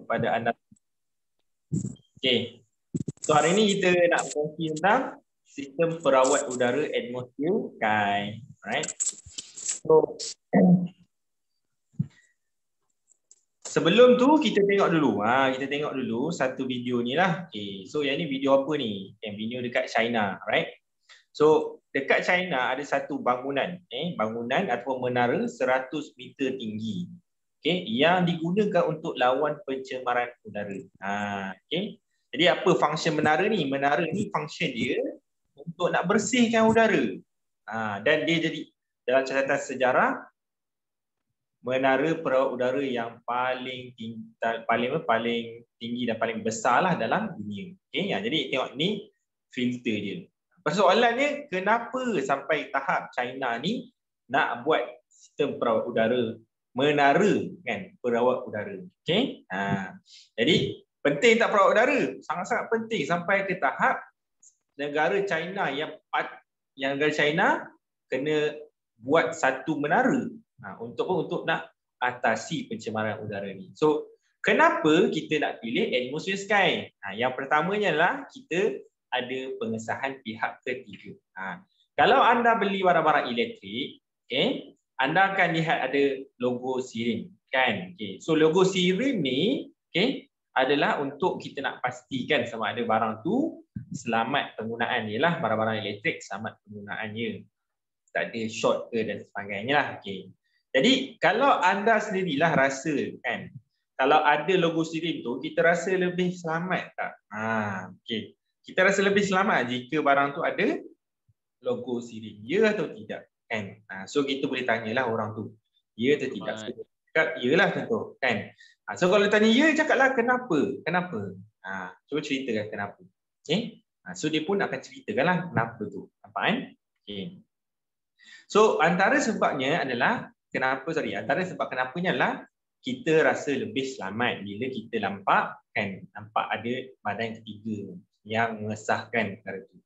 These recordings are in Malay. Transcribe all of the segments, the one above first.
kepada anda. Okey. So hari ini kita nak berkongsi tentang sistem perawat udara atmosfer Sky. Alright. So sebelum tu kita tengok dulu. Kita tengok dulu satu video ni lah. Okay. So yang ni video apa ni? Video dekat China, right? So dekat China ada satu bangunan, bangunan atau menara 100 meter tinggi. Okay, yang digunakan untuk lawan pencemaran udara. Okay. Jadi apa function menara ni? Menara ni function dia untuk nak bersihkan udara. Dan dia jadi dalam catatan sejarah menara perawat udara yang paling tinggi dan paling besar lah dalam dunia. Okay, jadi tengok ni filter dia. Persoalannya kenapa sampai tahap China ni nak buat sistem perawat udara, menara kan perawat udara. Okay, jadi penting tak perawat udara? Sangat-sangat penting sampai ke tahap negara China negara China kena buat satu menara untuk nak atasi pencemaran udara ni. So kenapa kita nak pilih atmosphere sky? Yang pertamanya adalah kita ada pengesahan pihak ketiga. Kalau anda beli barang-barang elektrik, anda akan lihat ada logo siren kan. So logo siren ni adalah untuk kita nak pastikan sama ada barang tu selamat penggunaan, ialah barang-barang elektrik selamat penggunaannya, tak ada short ke dan sebagainya lah. Jadi kalau anda sendirilah rasa kan, kalau ada logo siren tu kita rasa lebih selamat tak? Kita rasa lebih selamat jika barang tu ada logo siren, ya atau tidak kan? So kita boleh tanyalah orang tu, ya atau tidak. So, cakap yalah tentu kan. So kalau tanya ya, cakaplah kenapa? Cuba ceritakan kenapa. So dia pun akan ceritakanlah kenapa tu. Nampak kan? So antara sebabnya adalah antara sebab kenapanya adalah kita rasa lebih selamat bila kita nampak ada badan ketiga yang mengesahkan perkara itu.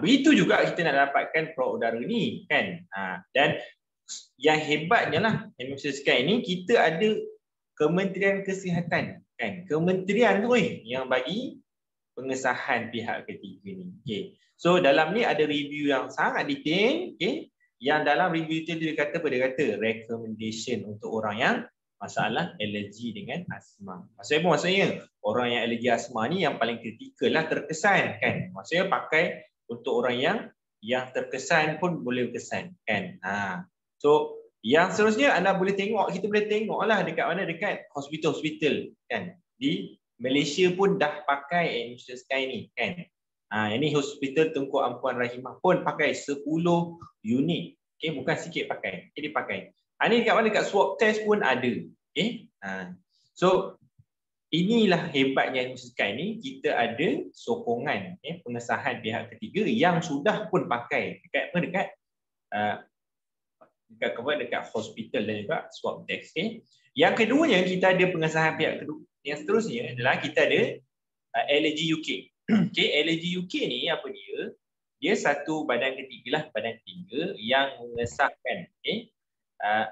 Begitu juga kita nak dapatkan perawat udara ni kan. Dan yang hebatnya lah atmosphere sky ni, kita ada Kementerian Kesihatan kan. Kementerian tu yang bagi pengesahan pihak ketiga ni. So dalam ni ada review yang sangat detail. Yang dalam review itu dia kata recommendation untuk orang yang masalah alergi dengan asma. Maksudnya orang yang alergi asma ni yang paling kritikal lah, terkesan kan. Maksudnya pakai untuk orang yang terkesan pun boleh berkesan kan. So yang seterusnya anda boleh tengok, kita boleh tengok lah dekat mana, dekat hospital-hospital kan. Di Malaysia pun dah pakai atmosphere sky ni kan. Ini hospital Tunku Ampuan Rahimah pun pakai 10 unit. Bukan sikit pakai. Dia pakai. Ini dekat mana, dekat swab test pun ada. So inilah hebatnya atmosphere sky ni, kita ada sokongan pengesahan pihak ketiga yang sudah pun pakai dekat hospital dan juga swab test. Yang keduanya kita ada pengesahan pihak kedua. Yang seterusnya adalah kita ada LG UK. LG UK ni apa dia? Dia satu badan ketiga yang mengesahkan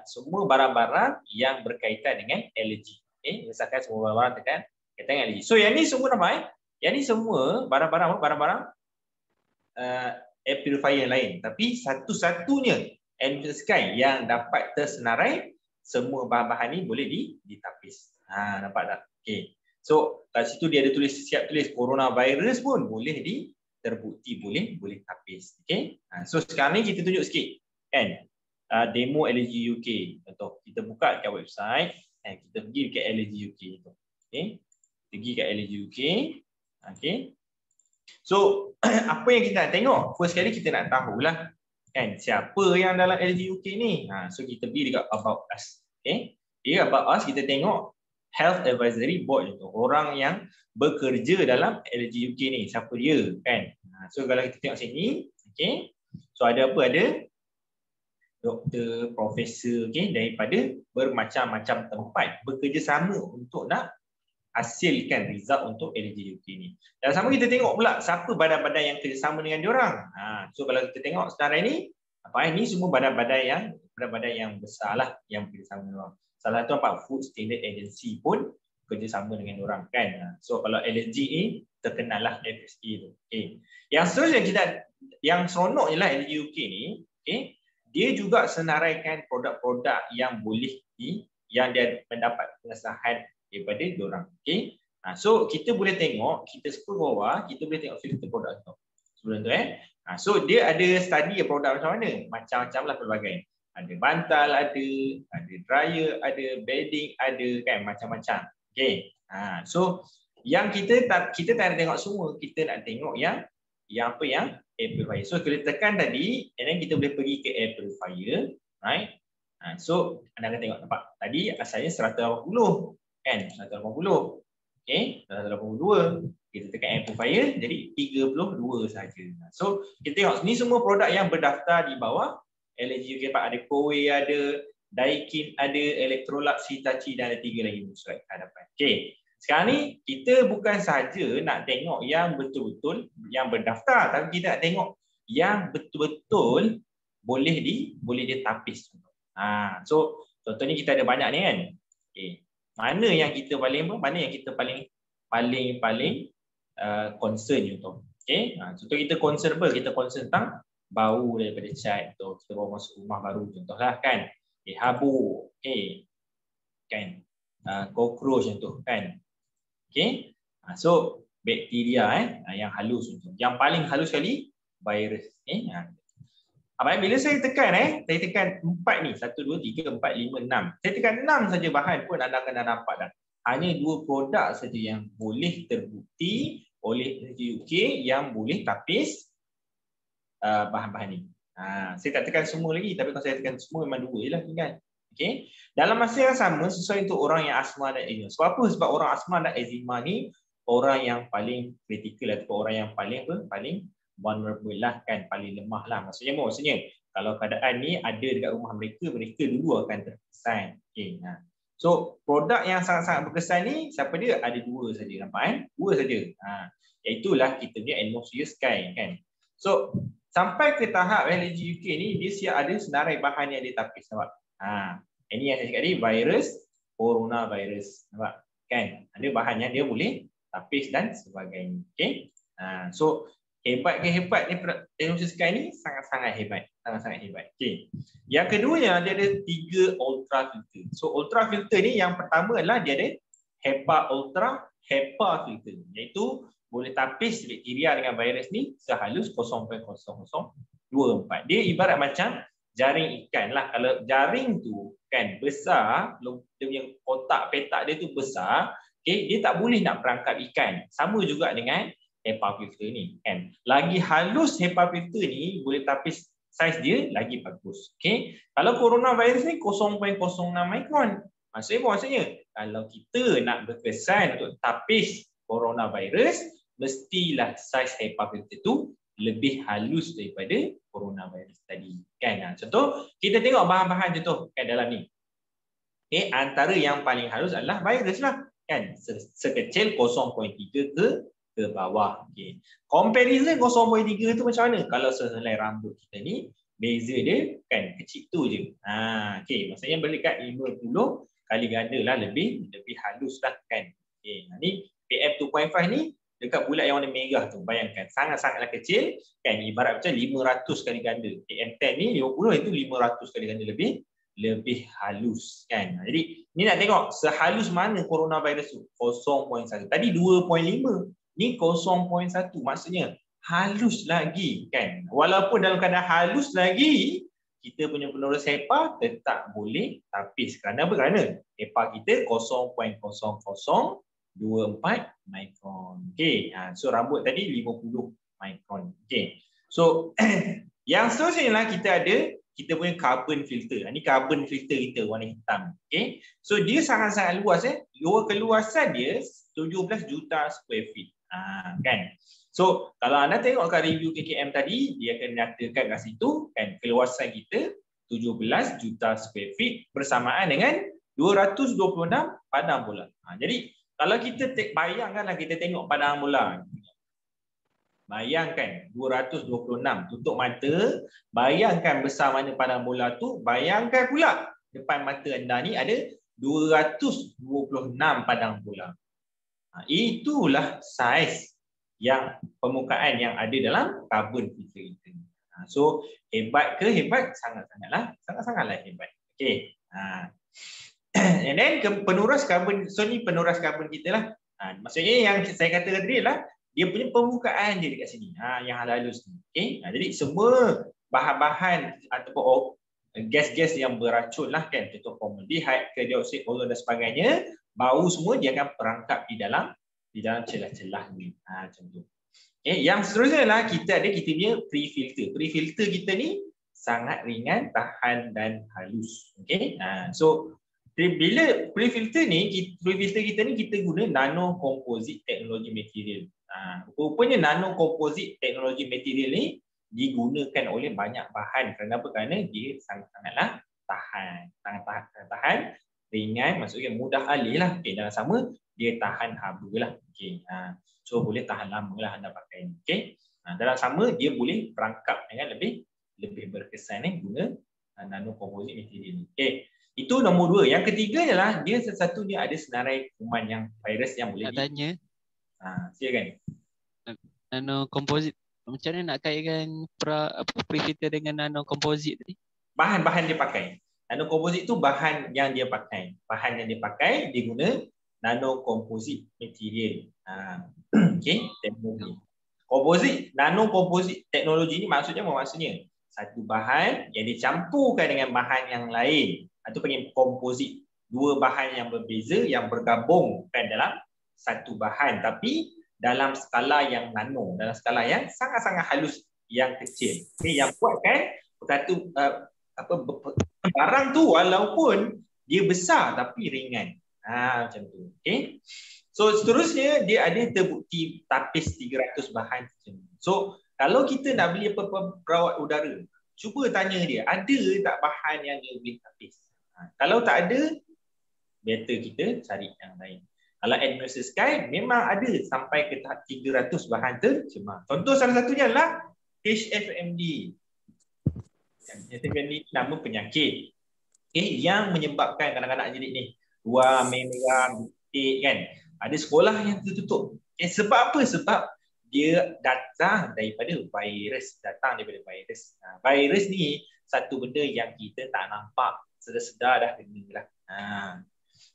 semua barang-barang yang berkaitan dengan LG. Mengesahkan semua barang-barang berkaitan dengan LG. So yang ni semua namanya, yang ni semua barang-barang air purifier yang lain. Tapi satu-satunya atmosphere sky yang dapat tersenarai semua bahan-bahan ni boleh ditapis. Nampak tak? So kat situ dia ada siap tulis coronavirus pun boleh terbukti boleh tapis. So sekarang ni kita tunjuk sikit kan, demo LG UK. Contoh kita buka dekat website, kita pergi dekat LG UK tu. Pergi kat LG UK. So apa yang kita nak tengok? First kali kita nak tahulah kan siapa yang dalam LG UK ni. So kita pergi dekat About Us. Dia About Us, kita tengok Health Advisory Board itu, orang yang bekerja dalam LG UK ni, siapa dia kan. So kalau kita tengok sini, so ada apa? Ada doktor, profesor daripada bermacam-macam tempat bekerjasama untuk nak hasilkan result untuk LG UK ni. Dan sama kita tengok pula siapa badan-badan yang kerjasama dengan diorang. So kalau kita tengok sekarang ini, ini semua badan-badan yang besar lah yang bekerjasama dengan diorang. Salah satu Food Standard Agency pun kerjasama dengan orang kan. So kalau LSGA terkenal lah FSA tu. Okay. Yang seterusnya yang seronok ialah LSG UK ni, okay, dia juga senaraikan produk-produk yang boleh yang dia mendapat pengesahan daripada diorang. Okay. So kita boleh tengok, kita scroll bawah, kita boleh tengok filter produk tu. Sebelum tu so dia ada study produk macam mana? Macam-macam lah pelbagai. Ada bantal, ada dryer, ada bedding, ada kan macam-macam. Okay. So yang kita tak nak tengok semua, kita nak tengok yang air purifier. So kita tekan tadi, and then kita boleh pergi ke air purifier, right? So anda akan tengok, nampak tadi asalnya 180 kan, 180. Okay, 182. Kita tekan air purifier jadi 32 saja. So kita tengok ni semua produk yang berdaftar di bawah LSG UK. Ada Koei, ada Daikin, ada Electrolux, Hitachi dan ada 3 lagi surat ke hadapan. Okey. Sekarang ni kita bukan sahaja nak tengok yang betul-betul yang berdaftar, tapi kita nak tengok yang betul-betul boleh ditapis. So contohnya kita ada banyak ni kan. Okey. Mana yang kita paling concern contoh. Okey. Contoh kita concern apa? Kita concern tentang bau daripada cat tu. Kita bawa masuk rumah baru contohlah kan. Habuk, kan. Cockroach contoh kan. Okey. So bakteria yang halus contoh. Yang paling halus sekali virus. Bila saya tekan 4 ni, 1 2 3 4 5 6. Saya tekan 6 saja bahan pun anda akan nampak dah. Hanya 2 produk saja yang boleh terbukti oleh UK yang boleh tapis bahan-bahan ni. Saya tak tekan semua lagi, tapi kalau saya tekan semua memang 2 je lah tinggal. Okay. Dalam masa yang sama sesuai untuk orang yang asma dan eczema. Sebab apa? Sebab orang asma dan eczema ni orang yang paling kritikal ataupun orang yang paling vulnerable lah kan, paling lemah lah. Maksudnya kalau keadaan ni ada dekat rumah mereka dulu akan terkesan. Okay. So produk yang sangat-sangat berkesan ni siapa dia? Ada 2 saja, nampak kan? 2 saja. Iaitulah kita punya Atmosphere Sky kan. So sampai ke tahap LSG UK ni dia siap ada senarai bahan yang dia tapis, nampak? Ini yang saya cakap tadi, virus, coronavirus, nampak kan? Ada bahan yang dia boleh tapis dan sebagainya. Okay? So hebat ni Atmosphere Sky ni sangat-sangat hebat, sangat-sangat hebat. Okay. Yang keduanya dia ada 3 ultra filter. So ultra filter ni yang pertama adalah dia ada HEPA ultra HEPA filter, iaitu boleh tapis bakteria dengan virus ni sehalus 0.0024. Dia ibarat macam jaring ikan lah. Kalau jaring tu kan besar, dia punya kotak petak dia tu besar, dia tak boleh nak perangkap ikan. Sama juga dengan HEPA filter ni kan. Lagi halus HEPA filter ni boleh tapis saiz dia lagi bagus. Kalau coronavirus ni 0.06 mikron. Maksudnya kalau kita nak berkesan untuk tapis coronavirus, mestilah saiz HEPA filter tu lebih halus daripada coronavirus tadi kan. Contoh kita tengok bahan-bahan contoh kat dalam ni. Antara yang paling halus adalah virus lah kan, sekecil 0.3 ke bawah. Comparison 0.3 tu macam mana? Kalau sehelai rambut kita ni beza dia kan kecil tu je. Maksudnya berdekat 50 kali ganda lah lebih halus lah kan. Ni PM 2.5 ni dekat bulat yang warna merah tu, bayangkan sangat-sangatlah kecil kan, ibarat macam 500 kali ganda. PM10 ni 50, itu 500 kali ganda lebih halus kan. Jadi ni nak tengok sehalus mana coronavirus tu. 0.1. Tadi 2.5, ni 0.1. Maksudnya halus lagi kan. Walaupun dalam keadaan halus lagi, kita punya penerus HEPA tetap boleh tapis. Kerana apa? Kerana HEPA kita 0.0024 mikron. So rambut tadi 50 mikron. So yang seterusnya lah kita punya carbon filter. Ini carbon filter kita warna hitam. So dia sangat-sangat luas. Keluasan dia 17 juta square feet. Kan. So kalau anda tengok kat review KKM tadi, dia akan nyatakan kat situ kan keluasan kita 17 juta square feet bersamaan dengan 226 padang bola. Jadi kalau kita bayangkanlah kita tengok padang bola. Bayangkan 226 tutup mata, bayangkan besar mana padang bola tu, bayangkan pula depan mata anda ni ada 226 padang bola. Itulah saiz yang permukaan yang ada dalam karbon filter kita. So hebat ke hebat? Sangat-sangatlah hebat. Okey. And then penuras karbon, so ni penuras karbon kita lah. Maksudnya yang saya kata tadi lah, dia punya permukaan dia dekat sini. Yang halus ni. Okey. Jadi semua bahan-bahan ataupun gas-gas yang beracun lah kan, contoh formaldehyde, dioksida ozon dan sebagainya, bau semua dia akan perangkap di dalam celah-celah ni. Macam tu. Okay, yang seterusnya lah kita punya pre-filter. Pre-filter kita ni sangat ringan, tahan dan halus. Okay, so bila pre-filter kita ni kita guna nano composite technology material. Rupanya nano composite technology material ni digunakan oleh banyak bahan. Kenapa? Kerana dia sangat-sangatlah tahan, ringan, maksudnya mudah alih lah. Okay, dan sama dia tahan haba lah. Okay. So boleh tahan lama lah anda pakai ni. Okay. Dalam sama dia boleh perangkap dengan lebih berkesan guna nano composite material ni. Okay. Itu nombor 2. Yang ketiga ialah dia satu-satunya ada senarai kuman yang virus yang boleh tanya. Silakan. Nano composite macam mana nak kaitkan pre-filter dengan nano composite tadi? Bahan-bahan dia pakai. Nano composite tu bahan yang dia pakai. Bahan yang dia pakai dia guna nano composite material. Okey, teknologi. Nano composite teknologi ni maksudnya satu bahan yang dicampurkan dengan bahan yang lain atau panggil komposit. Dua bahan yang berbeza yang bergabungkan dalam satu bahan tapi dalam skala yang nano, dalam skala yang sangat-sangat halus, yang kecil. Okay, yang buatkan barang tu walaupun dia besar tapi ringan. Macam tu. Okay. So seterusnya dia ada terbukti tapis 300 bahan. So kalau kita nak beli apa-apa perawat udara, cuba tanya dia, ada tak bahan yang dia boleh tapis? Kalau tak ada, better kita cari yang lain. Kalau atmosphere sky memang ada sampai ke tahap 300 bahan tercemar. Contoh salah satunya adalah HFMD. HFMD nama penyakit yang menyebabkan kanak-kanak jadi ni luar merah, butik kan. Ada sekolah yang tertutup. Sebab apa? Sebab dia datang daripada virus. Virus ni satu benda yang kita tak nampak, sedar-sedar dah kena lah.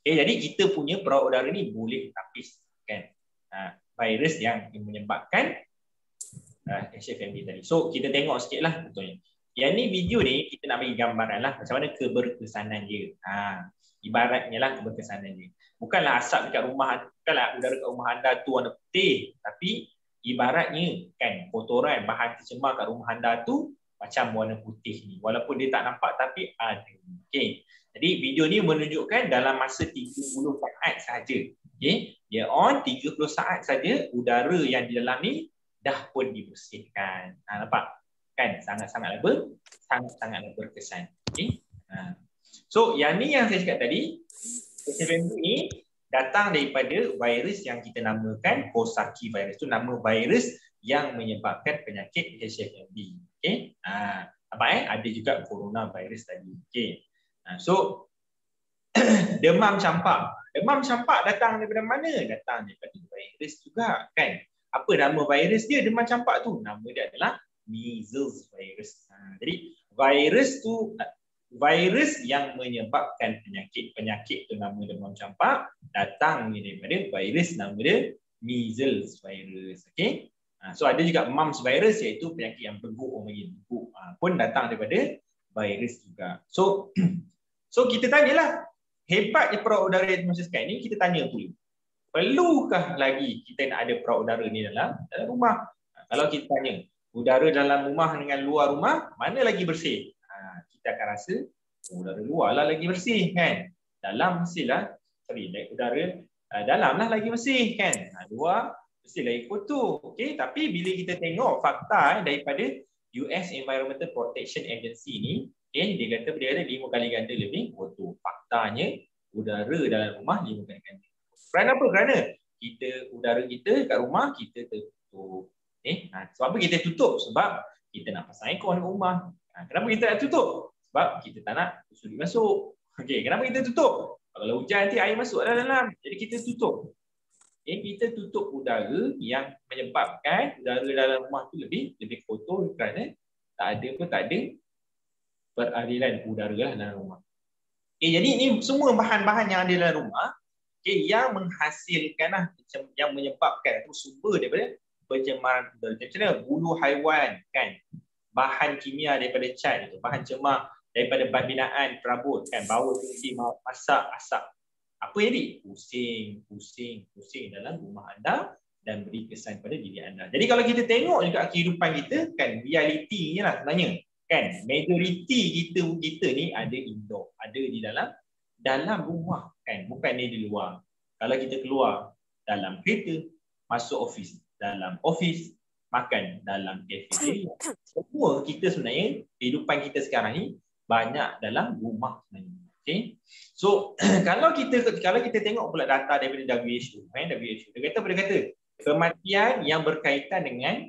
Jadi kita punya perawat udara ni boleh tapis kan virus yang menyebabkan HFMD tadi. So kita tengok sikit lah contohnya. Yang ni video ni kita nak bagi gambaran lah macam mana keberkesanan dia. Ibaratnya lah keberkesanan dia. Bukanlah asap dekat rumah, bukanlah udara kat rumah anda tu warna putih, tapi ibaratnya kan kotoran bahan tercemar kat rumah anda tu macam warna putih ni. Walaupun dia tak nampak tapi ada. Okey. Jadi video ni menunjukkan dalam masa 30 saat saja. Okey. Dia on 30 saat saja udara yang di dalam ni dah pun dibersihkan. Nampak? Kan sangat-sangat berkesan. Okey. So yang ni yang saya cakap tadi, HFMD ni datang daripada virus yang kita namakan Coxsackie virus. Itu nama virus yang menyebabkan penyakit HFMD. Okey. Ada juga coronavirus tadi. Okey. So demam campak. Demam campak datang daripada mana? Datang daripada virus juga kan. Apa nama virus dia demam campak tu? Nama dia adalah measles virus. Jadi virus yang menyebabkan penyakit tu nama demam campak datang daripada virus nama dia measles virus. Okey. So ada juga mumps virus iaitu penyakit yang beguk orang panggil beguk. Pun datang daripada virus juga. So kita tanyalah, hebatnya perawat udara atmosfer sky ni, kita tanya dulu. Perlukah lagi kita nak ada perawat udara ni dalam rumah? Kalau kita tanya, udara dalam rumah dengan luar rumah, mana lagi bersih? Kita akan rasa udara luar lah lagi bersih kan? Dalam mestilah, udara dalam lah lagi bersih kan? Luar mesti lagi kotor. Okay? Tapi bila kita tengok fakta daripada US Environmental Protection Agency ni, dia kata dia ada 5 kali ganda lebih kotor. Faktanya udara dalam rumah 5 kali ganda. Kerana apa? Kerana udara kita kat rumah kita tertutup. Sebab apa kita tutup? Sebab kita nak pasang aircon kat rumah. Kenapa kita nak tutup? Sebab kita tak nak suri masuk. Kenapa kita tutup? Kalau hujan nanti air masuk dalam. Jadi kita tutup. Kita tutup udara yang menyebabkan udara dalam rumah tu lebih kotor kerana tak ada peraliran udara lah dalam rumah. Jadi ini semua bahan-bahan yang ada dalam rumah yang menghasilkan yang menyebabkan itu sumber daripada pencemaran udara. Macam mana bulu haiwan kan, bahan kimia daripada cat itu, bahan cemar daripada binaan perabot kan, bau tinggi, masak, asap. Apa jadi? Pusing dalam rumah anda dan beri kesan pada diri anda. Jadi kalau kita tengok juga kehidupan kita kan, realitinya lah sebenarnya kan, majoriti kita ni ada indoor, ada di dalam rumah kan, bukan di luar. Kalau kita keluar dalam kereta, masuk office, dalam office, makan dalam cafeteria. Semua kita sebenarnya kehidupan kita sekarang ni banyak dalam rumah sebenarnya. Okay. So kalau kita tengok pula data daripada WHO, dia kata kematian yang berkaitan dengan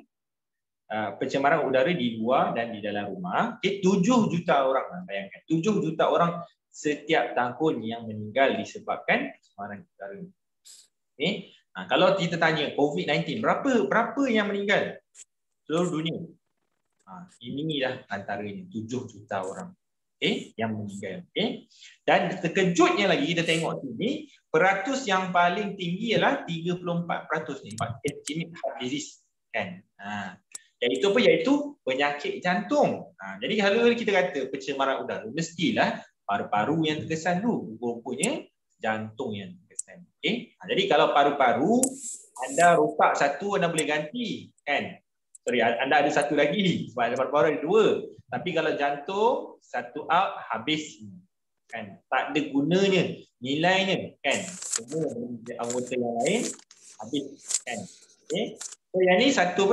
pencemaran udara di luar dan di dalam rumah, 7 juta orang, bayangkan 7 juta orang setiap tahun yang meninggal disebabkan pencemaran udara. Okay. Kalau kita tanya COVID-19, berapa yang meninggal seluruh dunia? Inilah antaranya 7 juta orang. Yang meninggal. Dan terkejutnya lagi kita tengok sini, peratus yang paling tinggi ialah 34% ni, estimate heart disease kan. Iaitu penyakit jantung. Jadi kalau kita kata pencemaran udara, mestilah paru-paru yang terkesan dulu, rupanya jantung yang terkesan. Jadi kalau paru-paru anda rosak satu, anda boleh ganti kan. Sorry, anda ada satu lagi sebab ada paru-paru ada 2. Tapi kalau jantung satu out, habis kan, tak ada gunanya, nilainya kan, semua anggota yang lain habis kan. So yang ni satu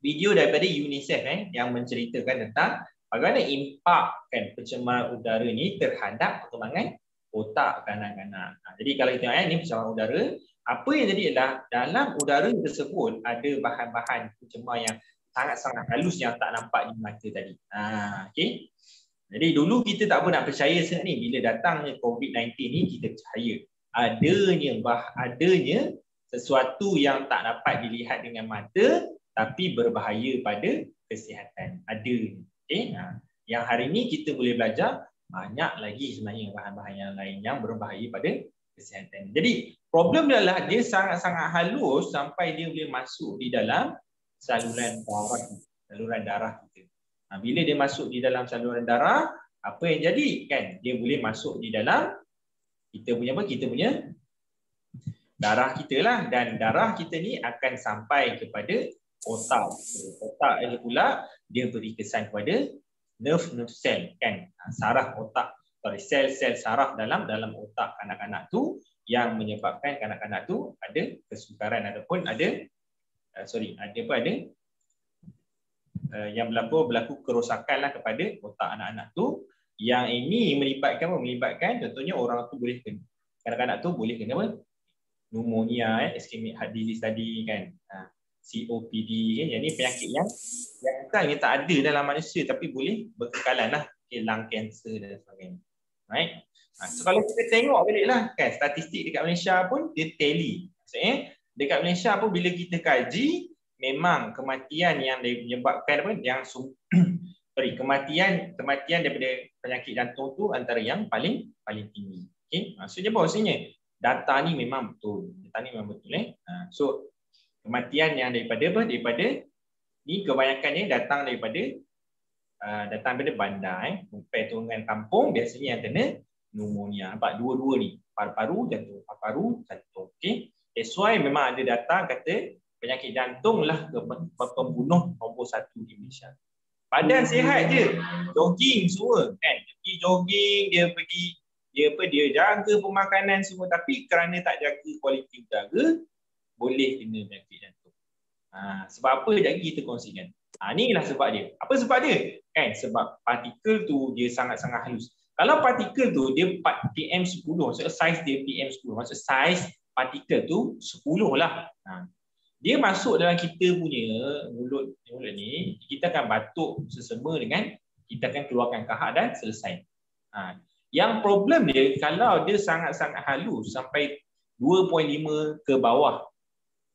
video daripada UNICEF yang menceritakan tentang bagaimana impak kan pencemaran udara ni terhadap perkembangan otak kanak-kanak. Jadi kalau kita tengok ni pencemaran udara, apa yang jadi adalah dalam udara tersebut ada bahan-bahan pencemar yang sangat-sangat halus yang tak nampak di mata tadi. Okay. Jadi dulu kita tak apa nak percaya sangat ni, bila datangnya COVID-19 ni kita percaya adanya sesuatu yang tak dapat dilihat dengan mata tapi berbahaya pada kesihatan. Ada. Okay. Yang hari ni kita boleh belajar banyak lagi sebenarnya bahan-bahan yang lain yang berbahaya pada kesihatan. Jadi problem adalah dia sangat-sangat halus sampai dia boleh masuk di dalam saluran darah kita. Bila dia masuk di dalam saluran darah, apa yang jadi kan? Dia boleh masuk di dalam kita punya darah kita lah, dan darah kita ni akan sampai kepada otak. Otak itu pula dia beri kesan kepada nerve cell kan, saraf otak, sel-sel saraf dalam otak kanak-kanak tu yang menyebabkan kanak-kanak tu ada kesukaran ataupun ada yang berlaku kerosakan lah kepada otak anak-anak tu. Yang ini melibatkan contohnya orang tu boleh kena, kanak-kanak tu boleh kena apa? Pneumonia, ischemic heart disease tadi kan, COPD kan. Jadi penyakit yang asalnya tak ada dalam manusia tapi boleh berkekalan lah, lung cancer dan sebagainya. Right? So kalau kita tengok balik lah kan, statistik dekat Malaysia pun dia tally. Maksudnya dekat Malaysia pun bila kita kaji, memang kematian yang menyebabkan kematian daripada penyakit jantung tu antara yang paling tinggi. Okey, maksudnya bahawasanya data ni memang betul. So kematian yang daripada ni kebanyakannya datang daripada bandar compare dengan kampung, biasanya yang kena pneumonia. Nampak dua-dua ni, paru-paru jantung. Okey. That's why memang ada data kata penyakit jantung lah pembunuh nombor 1 di Malaysia. Badan sihat je, jogging semua kan. Pergi jogging, dia jaga pemakanan semua, tapi kerana tak jaga kualiti udara, boleh kena penyakit jantung. Sebab apa lagi kita kongsikan. Inilah sebab dia. Apa sebab dia? Kan sebab partikel tu dia sangat-sangat halus. Kalau partikel tu dia PM10, maksudnya saiz dia PM10, maksudnya saiz partikel tu 10 lah. Dia masuk dalam kita punya mulut ni, kita akan batuk sesama dengan kita akan keluarkan kahak dan selesai. Yang problem dia kalau dia sangat-sangat halus sampai 2.5 ke bawah,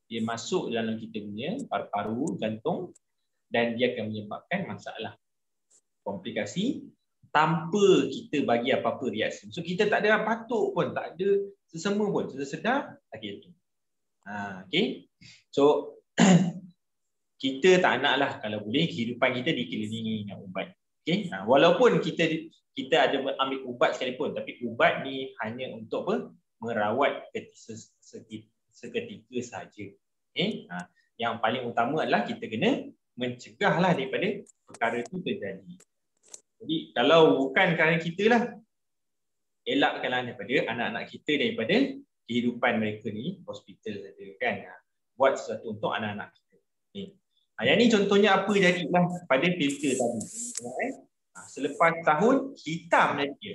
dia masuk dalam kita punya paru-paru, jantung, dan dia akan menyebabkan masalah komplikasi tanpa kita bagi apa-apa reaksi. So kita tak ada batuk pun, tak ada sesama pun, sedar sakit tu. Okay. So kita tak naklah kalau boleh kehidupan kita dikelilingi dengan ubat. Okay. Walaupun kita ada ambil ubat sekalipun, tapi ubat ni hanya untuk apa? Merawat seketika sahaja. Okay. Yang paling utama adalah kita kena mencegahlah daripada perkara itu terjadi. Jadi kalau bukan kerana kita lah, elakkanlah daripada anak-anak kita daripada kehidupan mereka ni hospital saja kan. Buat sesuatu untuk anak-anak kita. Okay. Yang ni contohnya apa jadilah pada filter tadi. Selepas tahun hitam dia.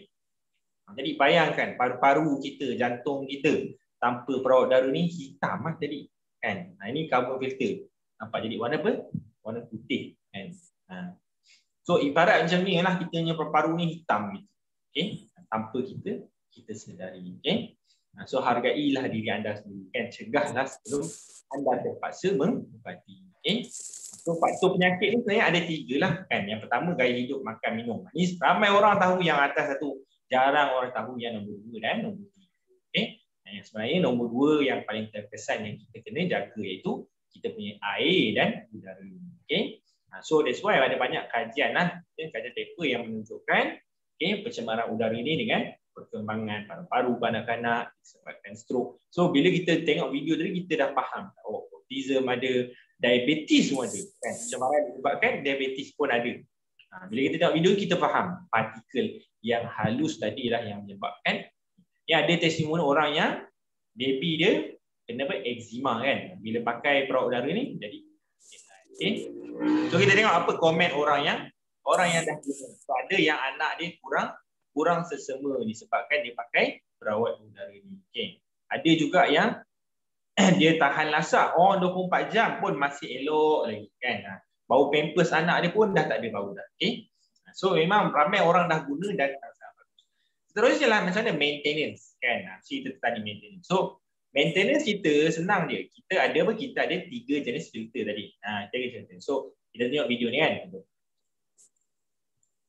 Jadi bayangkan paru-paru kita, jantung kita tanpa perawat udara ni hitam lah jadi kan. Ini carbon filter. Nampak jadi warna apa? Warna putih kan. So ibarat macam ni lah kita punya paru-paru ni hitam gitu. Okey, tanpa kita sedari. Okey. So hargailah diri anda sendiri kan, cegahlah sebelum anda terpaksa mengubati. Okey. So faktor penyakit ni sebenarnya ada 3 lah kan. Yang pertama gaya hidup, makan, minum. Ni ramai orang tahu yang atas satu, jarang orang tahu yang nombor 2 dan nombor 3. Okey. Yang sebenarnya nombor 2 yang paling terkesan yang kita kena jaga iaitu kita punya air dan udara. Okey. So that's why ada banyak kajian lah, kajian paper yang menunjukkan pencemaran udara ini dengan perkembangan paru-paru kanak-kanak disebabkan stroke. So bila kita tengok video tadi kita dah faham, autism ada, diabetes pun ada kan. Pencemaran disebabkan diabetes pun ada. Bila kita tengok video kita faham partikel yang halus tadi lah yang menyebabkan. Yang ada testimoni orang yang baby dia kena eczema kan. Bila pakai perawat udara ni jadi. Okay. So kita tengok apa komen orang yang dah guna. So, ada yang anak dia kurang sesama disebabkan dia pakai perawat udara ni. Okay. Ada juga yang dia tahan lasak 24 jam pun masih elok lagi kan. Bau pampers anak dia pun dah tak ada bau dah. Okay. So memang ramai orang dah guna dan sangat bagus. Seterusnya lah macam mana maintenance kan. Cerita tadi maintenance. So maintenance kita senang je. Kita ada 3 jenis filter tadi. So kita tengok video ni kan.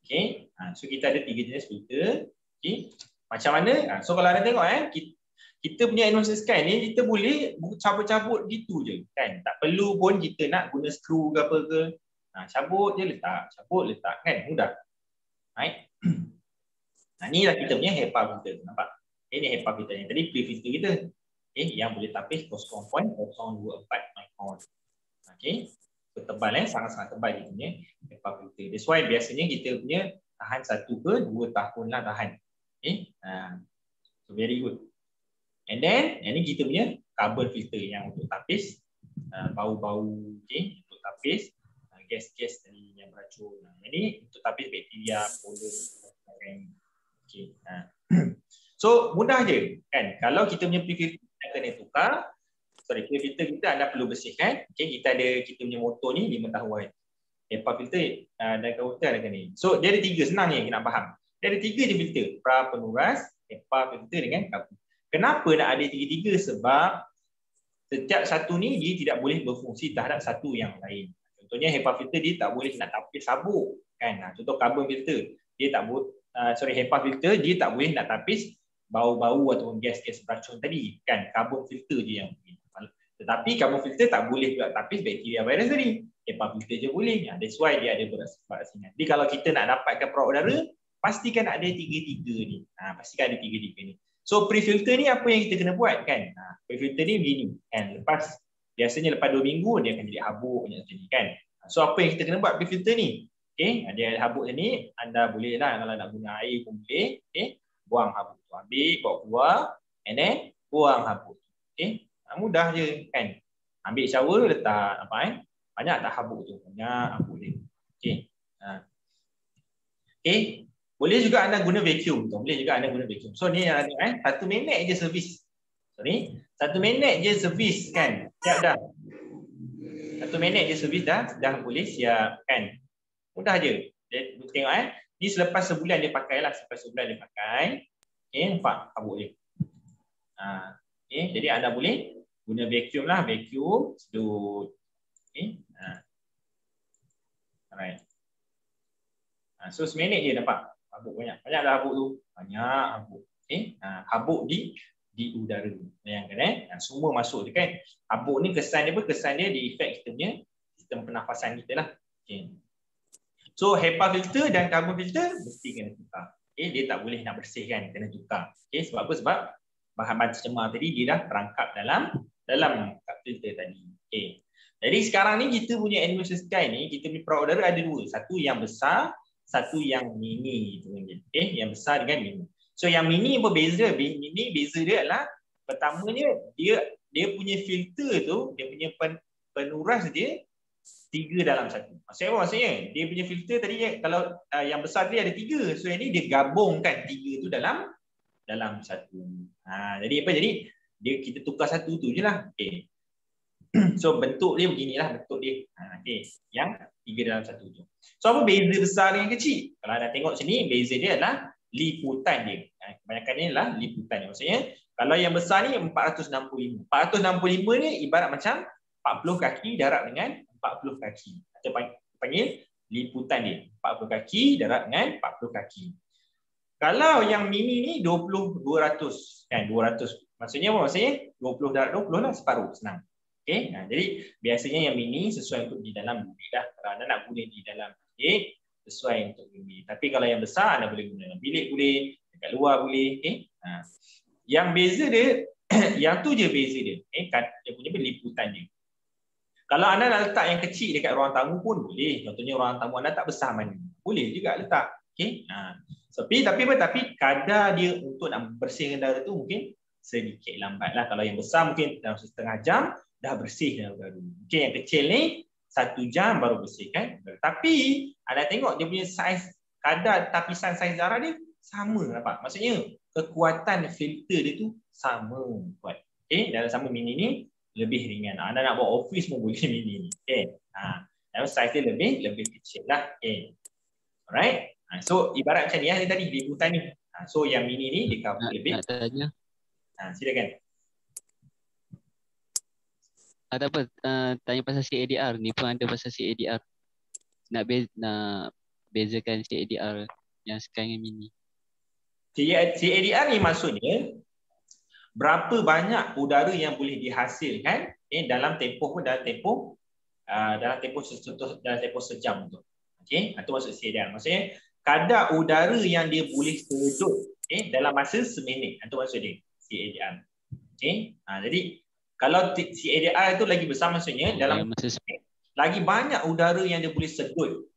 Okay. So kita ada 3 jenis filter. Okay. Macam mana? So kalau anda tengok kita punya atmosphere scan ni kita boleh cabut-cabut gitu je kan. Tak perlu pun kita nak guna skru ke apa ke. Cabut je letak, cabut letak kan, mudah. Right? Inilah kita punya HEPA filter. Nampak? Ini HEPA filter yang tadi pre-filter kita. Yang boleh tapis 0.024 micron. Okey. Tebal sangat-sangat tebal dia punya HEPA filter. That's why biasanya kita punya tahan 1 ke 2 tahun lah tahan. Okey. So very good. And then ini kita punya carbon filter yang untuk tapis bau-bau, okey, untuk tapis gas-gas tadi yang beracun. Ini untuk tapis bakteria, pollen. Okey. So mudah je kan. Kalau kita punya pre-filter kena tukar. Filter kita anda perlu bersihkan. Okay, kita punya motor ni 5 tahun. HEPA filter dan filter ada ni. So dia ada 3 senang ni yang nak faham. Dia ada 3 je filter. Pra penuras, HEPA filter dengan carbon. Kenapa nak ada 3-3? Sebab setiap satu ni dia tidak boleh berfungsi terhadap satu yang lain. Contohnya HEPA filter dia tak boleh nak tapis sabuk kan. Contoh carbon filter dia tak boleh HEPA filter dia tak boleh nak tapis bau-bau ataupun gas-gas beracun tadi kan. Carbon filter je yang boleh. Tetapi carbon filter tak boleh juga tapis bakteria virus tadi. HEPA filter je boleh. That's why dia ada berasingan. Jadi kalau kita nak dapatkan perawat udara, pastikan ada 3-3 ni. Pastikan ada 3-3 ni. So pre-filter ni apa yang kita kena buat kan? Pre-filter ni begini kan. Biasanya lepas 2 minggu dia akan jadi habuk macam ni kan. So apa yang kita kena buat pre-filter ni? Okey, dia habuk ni anda boleh lah kalau nak guna air pun boleh. Okey. Buang habuk tu, ambil, bawa keluar, and then buang habuk. Okey, mudah je kan. Ambil shower, letak banyak tak habuk tu, banyak habuk dia. Okey. Okey, boleh juga anda guna vacuum tu, boleh juga anda guna vacuum. So ni yang ada 1 minit je servis. Sorry, 1 minit je servis kan. Siap dah. 1 minit je servis dah boleh siap kan. Mudah je. Tengok Ni selepas sebulan dia pakai lah. Selepas sebulan dia pakai. Okay, nampak habuk dia. Okay, jadi anda boleh guna vacuum lah. Vacuum, sedut. Okay. Alright. So seminit je nampak. Habuk banyak. Banyak dah habuk tu. Banyak habuk. Okay. Habuk di udara. Bayangkan semua masuk tu kan. Habuk ni kesan dia apa? Kesan dia di efek kita punya sistem pernafasan kita lah. Okay. So HEPA filter dan carbon filter mesti kena tukar. Okay. Dia tak boleh nak bersihkan, kena tukar. Okay. Sebab apa? Sebab bahan-bahan tercemar tadi dia dah terangkap dalam cup filter tadi. Okay. Jadi sekarang ni kita punya atmosphere sky ni, kita punya perawat udara ada dua. Satu yang besar, satu yang mini. Okay. Yang besar dengan mini. So yang mini apa beza? Mini beza dia adalah pertamanya dia punya filter tu, dia punya penuras dia 3 dalam 1. Maksudnya dia punya filter tadi kalau yang besar dia ada 3. So yang ni dia gabungkan 3 tu dalam 1. Jadi apa? Jadi kita tukar satu tu je lah. Okay. So bentuk dia beginilah bentuk dia. Okay. Yang 3 dalam 1 tu. So apa beza besar dengan kecil? Kalau anda tengok sini, beza dia adalah liputan dia. Kebanyakan ni adalah liputan dia. Maksudnya kalau yang besar ni 465. 465 ni ibarat macam 40 kaki darab dengan 40 kaki. Kita panggil liputan dia. 40 kaki darab dengan 40 kaki. Kalau yang mini ni 20 200 kan 200. Maksudnya apa? Maksudnya 20 darab 20 lah separuh, senang. Okey. Jadi biasanya yang mini sesuai untuk di dalam bilik dah. Kalau anda nak guna di dalam bilik sesuai untuk bilik. Tapi kalau yang besar anda boleh guna dalam bilik boleh, dekat luar boleh. Okey. Yang beza dia yang tu je beza dia. Dia punya liputan dia. Kalau anda nak letak yang kecil dekat ruang tamu pun boleh. Contohnya ruang tamu anda tak besar mana. Boleh juga letak. Okey. Tapi kadar dia untuk nak bersihkan udara tu mungkin sedikit lambatlah. Kalau yang besar mungkin dalam setengah jam dah bersih udara. Mungkin yang kecil ni 1 jam baru bersihkan. Tapi anda tengok dia punya saiz, kadar tapisan saiz darah dia sama nampak. Maksudnya kekuatan filter dia tu sama kuat. Okey, dalam sama mini ni lebih ringan. Anda nak buat office pun boleh mini ni. Okey. Dalam saiz dia lebih kecil lah. Okey. Alright. So ibarat macam ni ni tadi liputan ni. So yang mini ni dia cover lebih. Nak tanya. Silakan. Ada apa? Tanya pasal CADR. Ni pun ada pasal CADR. Nak bezakan CADR yang sekarang yang mini. CADR ni maksudnya berapa banyak udara yang boleh dihasilkan dalam tempoh sejam tu. Okey, itu maksud CADR. Maksudnya kadar udara yang dia boleh sedut dalam masa seminit. Itu maksud dia CADR. Okey. Jadi kalau CADR itu lagi besar maksudnya dalam masa seminit lagi banyak udara yang dia boleh sedut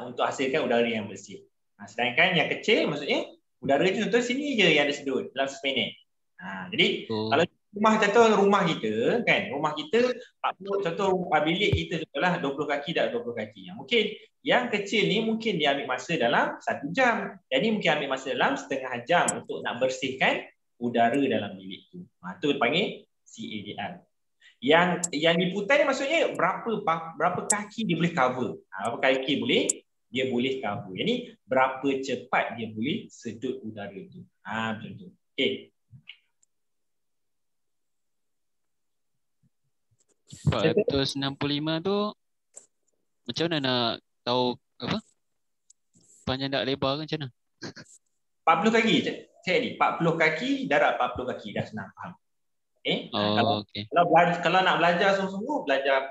untuk hasilkan udara yang bersih. Sedangkan yang kecil maksudnya udara itu contoh sini je yang dia sedut dalam seminit. Jadi kalau rumah kita kan, rumah kita contoh bilik kita contohlah 20 kaki dan 20 kaki. Mungkin yang kecil ni mungkin dia ambil masa dalam 1 jam. Jadi mungkin ambil masa dalam setengah jam untuk nak bersihkan udara dalam bilik tu. Itu dipanggil CADR. Yang liputan ni maksudnya berapa kaki dia boleh cover. Berapa kaki dia boleh cover. Jadi berapa cepat dia boleh sedut udara tu. Macam tu. Okey. 465 tu macam mana nak tahu apa? Panjang tak lebar ke macam mana? 40 kaki. Saya ni 40 kaki darab 40 kaki dah senang faham. Okay? Kalau nak belajar sungguh-sungguh belajar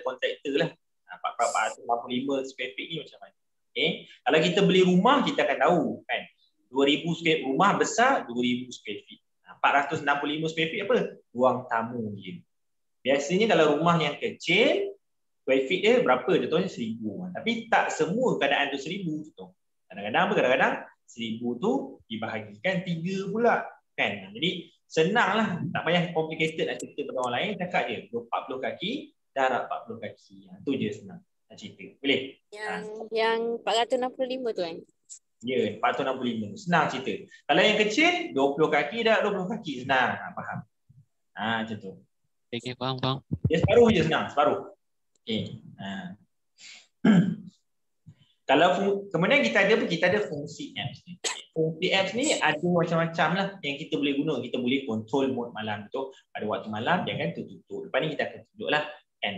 kontraktor lah. 485 square feet ni macam mana. Okay? Kalau kita beli rumah kita akan tahu kan. 2000 square rumah besar 2000 square feet. 465 square feet apa? Ruang tamu dia. Biasanya kalau rumah yang kecil, square feet dia berapa? Contohnya 1000. Tapi tak semua keadaan tu 1000. Kadang-kadang apa? Kadang-kadang 1000 tu dibahagikan 3 pula. Kan? Jadi senanglah. Tak payah complicated nak cerita pada orang lain. Cakap je 40 kaki darab 40 kaki. Itu je senang nak cerita. Boleh? Yang 465 tu kan? Ya, 465. Senang cerita. Kalau yang kecil, 20 kaki darab 20 kaki. Senang. Faham? Macam tu. Okay, faham. Dia separuh je senang, separuh. Okay. Kemudian kita ada fungsi apps ni. Fungsi apps ni ada macam-macam lah yang kita boleh guna. Kita boleh control mode malam tu. Pada waktu malam jangan tertutup. Lepas ni kita akan tunjuk lah. Kan?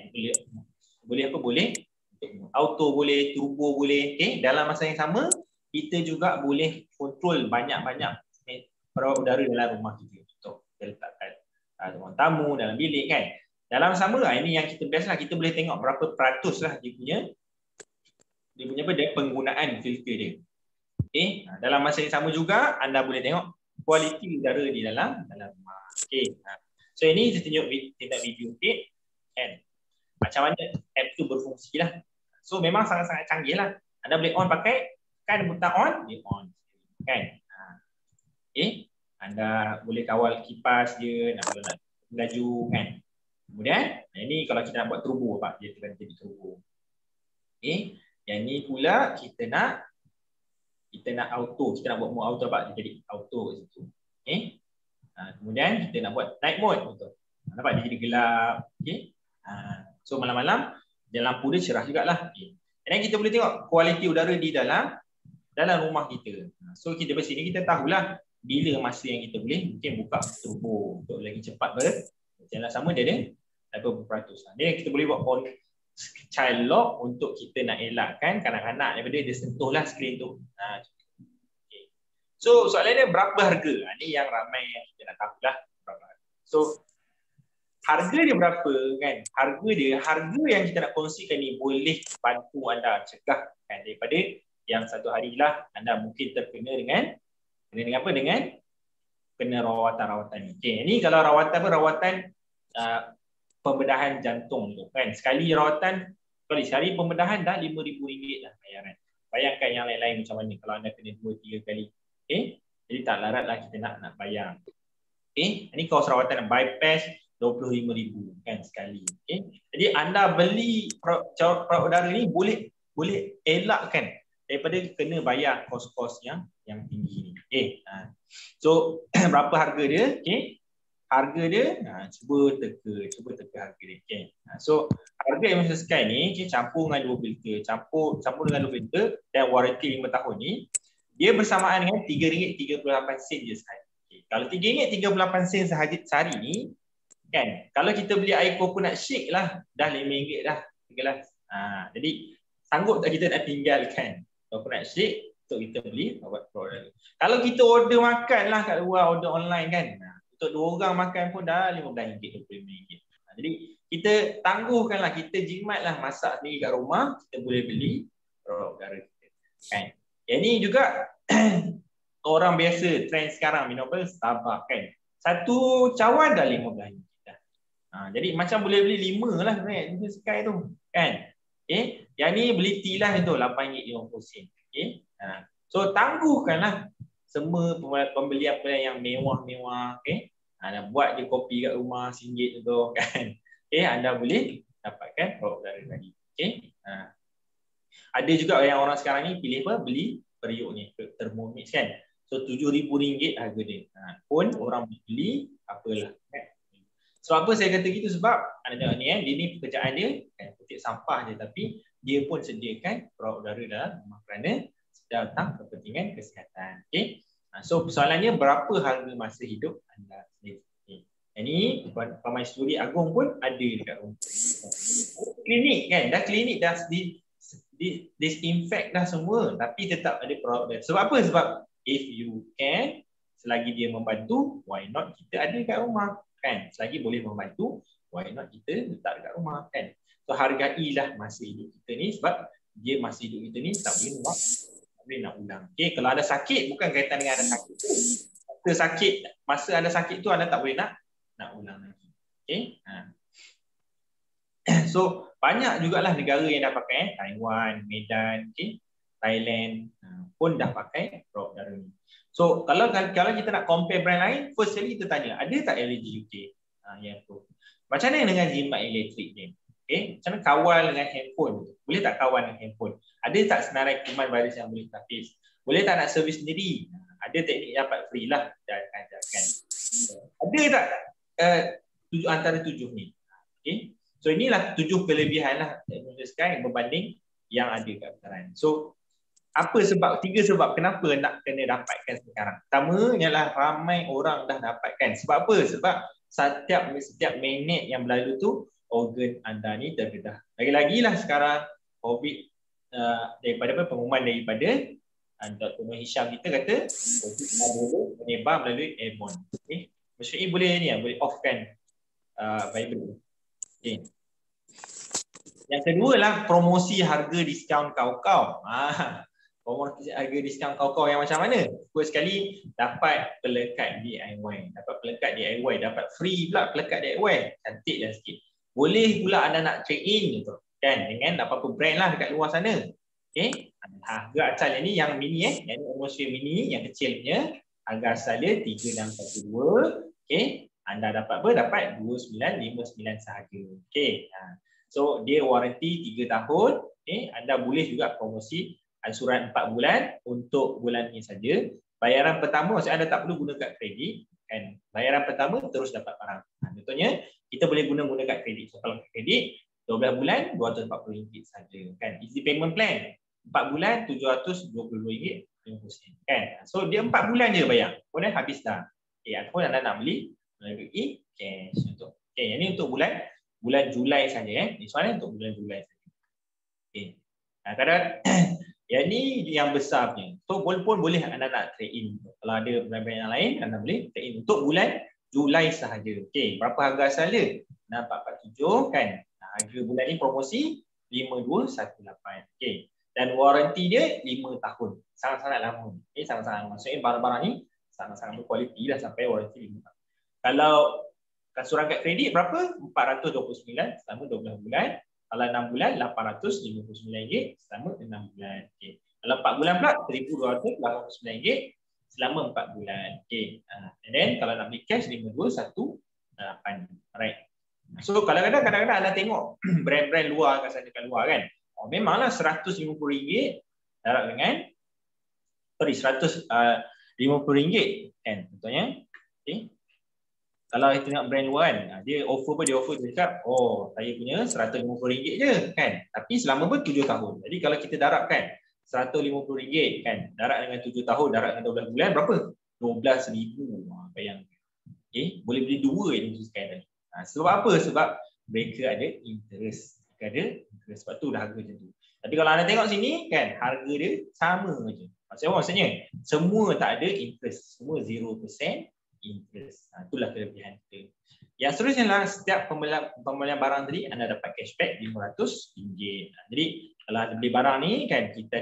Boleh apa? Boleh. Auto boleh, turbo boleh. Okay? Dalam masa yang sama, kita juga boleh control banyak-banyak perawat udara dalam rumah kita. Contoh, kita letakkan ruang tamu, dalam bilik kan. Dalam sama lah, ini yang kita best lah. Kita boleh tengok berapa peratus lah dia punya penggunaan filter dia. Okay. Dalam masa yang sama juga, anda boleh tengok kualiti udara di dalam rumah. Okay. So ini kita tunjuk video. Okay. And macam mana app tu berfungsi lah. So memang sangat-sangat canggih lah. Anda boleh on pakai, kan butang on, dia on. Kan. Okay. Anda boleh kawal kipas dia, nak laju kan. Kemudian, ini kalau kita nak buat turbo, Pak, dia tekan jadi turbo. Okay. Yang ni pula kita nak auto, kita nak buat mode auto, Pak, dia jadi auto kat situ. Okay. Kemudian kita nak buat night mode, betul. Nampak dia jadi gelap. Okay. So malam-malam dia lampu dia cerah jugalah. Okay. Dan kita boleh tengok kualiti udara di dalam rumah kita. So kita di sini kita tahulah bila masa yang kita boleh mungkin buka turbo untuk lagi cepat berjalan sama dia ada berapa peratus. Dia kita boleh buat on child lock untuk kita nak elakkan kanak-kanak daripada dia sentuhlah skrin tu. Okay. So soalan dia berapa harga? Ini yang ramai yang kita nak tahulah berapa harga. So harga dia berapa kan? Harga yang kita nak kongsikan ni boleh bantu anda cegah kan daripada yang satu harilah anda mungkin terkena dengan apa? Dengan kena rawatan-rawatan ni. Okay, ni kalau rawatan pembedahan jantung tu kan. Sekali rawatan, sehari pembedahan dah RM5,000 lah bayaran. Bayangkan yang lain-lain macam mana kalau anda kena 2-3 kali. Okay? Jadi tak larat lah kita nak bayar. Okay? Ini kos rawatan bypass RM25,000 kan sekali. Okay? Jadi anda beli perawat udara ni boleh elakkan daripada kena bayar kos-kos yang tinggi ni. Okay? So berapa harga dia? Okay? Harga dia, cuba teka harga dia. Okay. So harga emission sky ni campur dengan 2 filter, campur dengan 2 filter dan warranty 5 tahun ni, dia bersamaan dengan RM3.38 je sehari. Okay. Kalau RM3.38 sehari ni, kan, kalau kita beli air coconut shake lah, dah RM5 dah gelas. Jadi sanggup tak kita nak tinggalkan coconut shake untuk kita beli produk. Kalau kita order makan lah kat luar, order online kan, untuk 2 orang makan pun dah RM15, RM25. Jadi kita tangguhkanlah, kita jimatlah masak sendiri kat rumah, kita boleh beli produk udara kita. Kan? Yang ni juga orang biasa trend sekarang minum apa? Starbucks kan. Satu cawan dah RM15. Jadi macam boleh beli 5 lah sebenarnya Sky tu. Kan? Okay? Yang ni beli tea lah itu RM8.50. Okay? So tangguhkanlah semua pembelian yang mewah-mewah. Okay? Anda buat je kopi kat rumah RM1 tu kan. Okay? Anda boleh dapatkan produk udara tadi. Okay? Ada juga yang orang sekarang ni pilih apa? Beli periuk ni, Thermomix kan. So RM7,000 harga dia. Pun orang beli apalah. Kan? Sebab apa saya kata gitu? Sebab anda tengok ni dia ni pekerjaan dia kan, petik sampah je, tapi dia pun sediakan produk udara dalam rumah kerana datang kepentingan kesihatan. Okay? So persoalannya berapa harga masa hidup anda sendiri. Okay. Ini Permaisuri Agong pun ada dekat rumah. Klinik kan, dah klinik dah disinfect dah semua, tapi tetap ada produk. Sebab apa? Sebab if you can, selagi dia membantu, why not kita ada kat rumah kan. Selagi boleh membantu, why not kita letak dekat rumah kan. So hargailah masa hidup kita ni, sebab dia masa hidup kita ni tak boleh nak ulang. Okay, kalau ada sakit bukan kaitan dengan ada sakit tu. Masa ada sakit tu anda tak boleh nak ulang lagi. Okay. So banyak jugalah negara yang dah pakai, Taiwan, Medan, okay, Thailand pun dah pakai produk udara ni. So kalau kita nak compare brand lain, first kali kita tanya, ada tak LG UK yang tu? Macam mana dengan jimat elektrik ni? Okay, macam mana kawal dengan handphone? Boleh tak kawal dengan handphone? Ada tak senarai kuman virus yang boleh tapis? Boleh tak nak servis sendiri? Ada teknik dapat free lah dan ajarkan. Ada tak antara 7 ni? Okay. So inilah 7 kelebihan lah teknologi Sky berbanding yang ada kat pasaran. So Apa sebab, 3 sebab kenapa nak kena dapatkan sekarang. Pertama ialah ramai orang dah dapatkan. Sebab apa? Sebab setiap minit yang berlalu tu organ anda ni terdedah. Lagi-lagi lah sekarang COVID daripada pengumuman daripada Dr. Nur Hisham kita kata COVID boleh menyebar melalui airborne. Okay. Maksudnya boleh ni boleh offkan Bible. Okay. Yang kedua lah promosi harga diskaun kau-kau. Promosi harga diskaun kau-kau yang macam mana? First sekali dapat pelekat DIY. Dapat pelekat DIY. Dapat free pula pelekat DIY. Cantik dah sikit. Boleh pula anda nak trade in gitu. Kan? Dengan apa-apa brand lah dekat luar sana. Okay. Harga asalnya ni yang mini yang ni atmosphere mini yang kecil punya. Harga asalnya 3612. Okay. Anda dapat apa? Dapat 2959 sahaja. Okay. So dia warranty 3 tahun. Okay. Anda boleh juga promosi ansuran 4 bulan untuk bulan ini saja. Bayaran pertama, maksudnya anda tak perlu guna kad kredit. Kan? Bayaran pertama terus dapat barang. Contohnya, kita boleh guna kad kredit. So kalau kredit, 12 bulan, RM240 saja. Kan? Easy payment plan. 4 bulan, RM722.50. Kan? So dia 4 bulan je bayar. Kemudian habis dah. Okay, ataupun anda nak beli melalui cash. Okay, yang ini untuk bulan Julai saja. Ini soalan untuk bulan Julai saja. Okay. Kadang yang ni yang besar punya. So pun boleh anda nak trade in. Kalau ada brand-brand yang lain, anda boleh trade in untuk bulan Julai sahaja. Okey, berapa harga asal dia? 6447 kan. Harga bulan ni promosi 5218. Okey. Dan waranti dia 5 tahun. Sangat-sangat lama. Okey, sangat-sangat. Maksudnya barang-barang ni sangat-sangat berkualiti lah sampai waranti 5 tahun. Kalau ansuran kad kredit berapa? 429 selama 12 bulan. Kalau 6 bulan, RM859 selama 6 bulan. Okay. Kalau 4 bulan pula, RM1,289 selama 4 bulan. Okay. And then, kalau nak beli cash, 5218. Alright. So, kadang-kadang anda tengok brand-brand luar kat luar kan. Memanglah RM150 darat dengan RM150 kan. Contohnya. Okay. Kalau kita tengok brand luar kan, dia offer dia cakap, saya punya RM150 je kan. Tapi selama 7 tahun. Jadi kalau kita darabkan RM150 kan, darab dengan 7 tahun, darab dengan 12 bulan, berapa? RM12,000. Bayangkan. Okay? Boleh beli 2 yang sekarang tadi. Sebab apa? Sebab mereka ada interest. Sebab tu dah harga macam tu. Tapi kalau anda tengok sini kan, harga dia sama je. Maksudnya semua tak ada interest. Semua 0% interest. Itulah kelebihan kita. Yang seterusnya lah, setiap pembelian barang tadi anda dapat cashback RM500. Jadi kalau anda beli barang ni kan, kita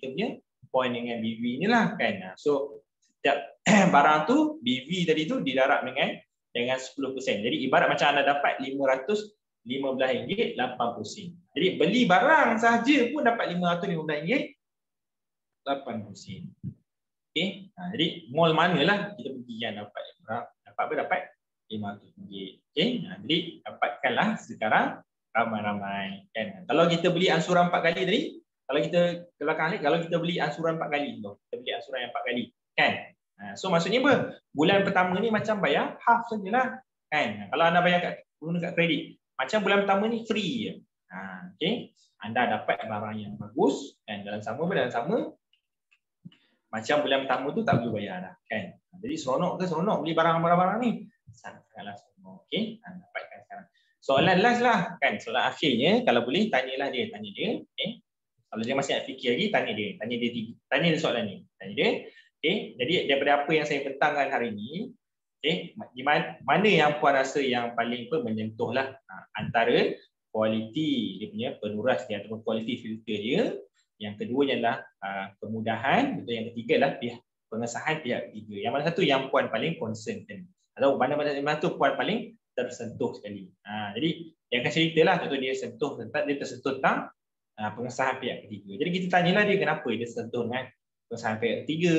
punya point dengan BV inilah kan. So setiap barang tu BV tadi tu didarab dengan 10%. Jadi ibarat macam anda dapat RM515.80. Jadi beli barang sahaja pun dapat RM515.80. Okay. Jadi mall manalah kita pergi yang dapat RM500. Okay. Jadi dapatkanlah sekarang ramai-ramai kan. Kalau kita beli ansuran 4 kali tadi, kalau kita beli ansuran 4 kali tu, kita beli ansuran yang 4 kali kan. So maksudnya apa? Bulan pertama ni macam bayar half sajalah kan. Kalau anda bayar guna kad kredit, macam bulan pertama ni free je. Okay. Anda dapat barang yang bagus kan, dalam sama macam bulan pertama tu tak perlu bayar dah kan. Jadi seronok beli barang-barang ni? Sangatlah seronok. Okey, dapatkan sekarang. Soalan last lah kan, soalan akhirnya kalau boleh tanyalah dia. Okey. Kalau dia masih nak fikir lagi, tanya dia soalan ni. Tanya dia. Okey, jadi daripada apa yang saya bentangkan hari ni, okey, di mana yang puan rasa yang paling menyentuhlah antara kualiti dia punya penuras dia ataupun kualiti filter dia. Yang keduanya adalah kemudahan, betul. Yang ketiga adalah pengesahan pihak ketiga. Yang mana satu yang puan paling concern kan? Atau mana tu puan paling tersentuh sekali. Jadi dia akan ceritalah, contoh dia tersentuh tentang pengesahan pihak ketiga. Jadi kita tanyalah dia kenapa dia tersentuh dengan pengesahan pihak ketiga.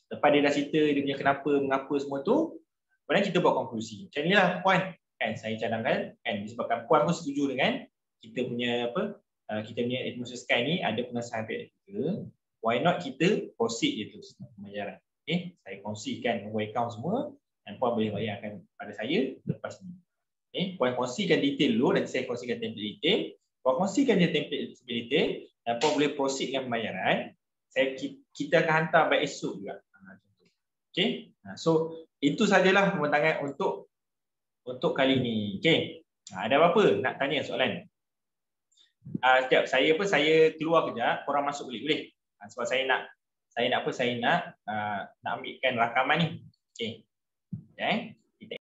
Lepas dia dah cerita dia punya kenapa, mengapa semua tu, kemudian kita buat konklusi. Macam inilah puan kan, saya cadangkan kan, disebabkan puan pun setuju dengan kita punya atmosphere sky ni ada pengesahan pihak ketiga. Why not kita proceed je terus pembayaran. Okay? Saya kongsikan nombor akaun semua dan puan boleh bayarkan pada saya lepas ni. Okay? Puan kongsikan detail dulu, nanti saya kongsikan template detail. Puan kongsikan dia template detail, dan puan boleh proceed dengan pembayaran, kita akan hantar by esok juga. Okey. So itu sajalah pembentangan untuk kali ni. Okey. Ada apa-apa nak tanya soalan? Sekejap, saya keluar kejap, korang masuk boleh? Sebab saya nak ambilkan rakaman ni. Okey. Okay.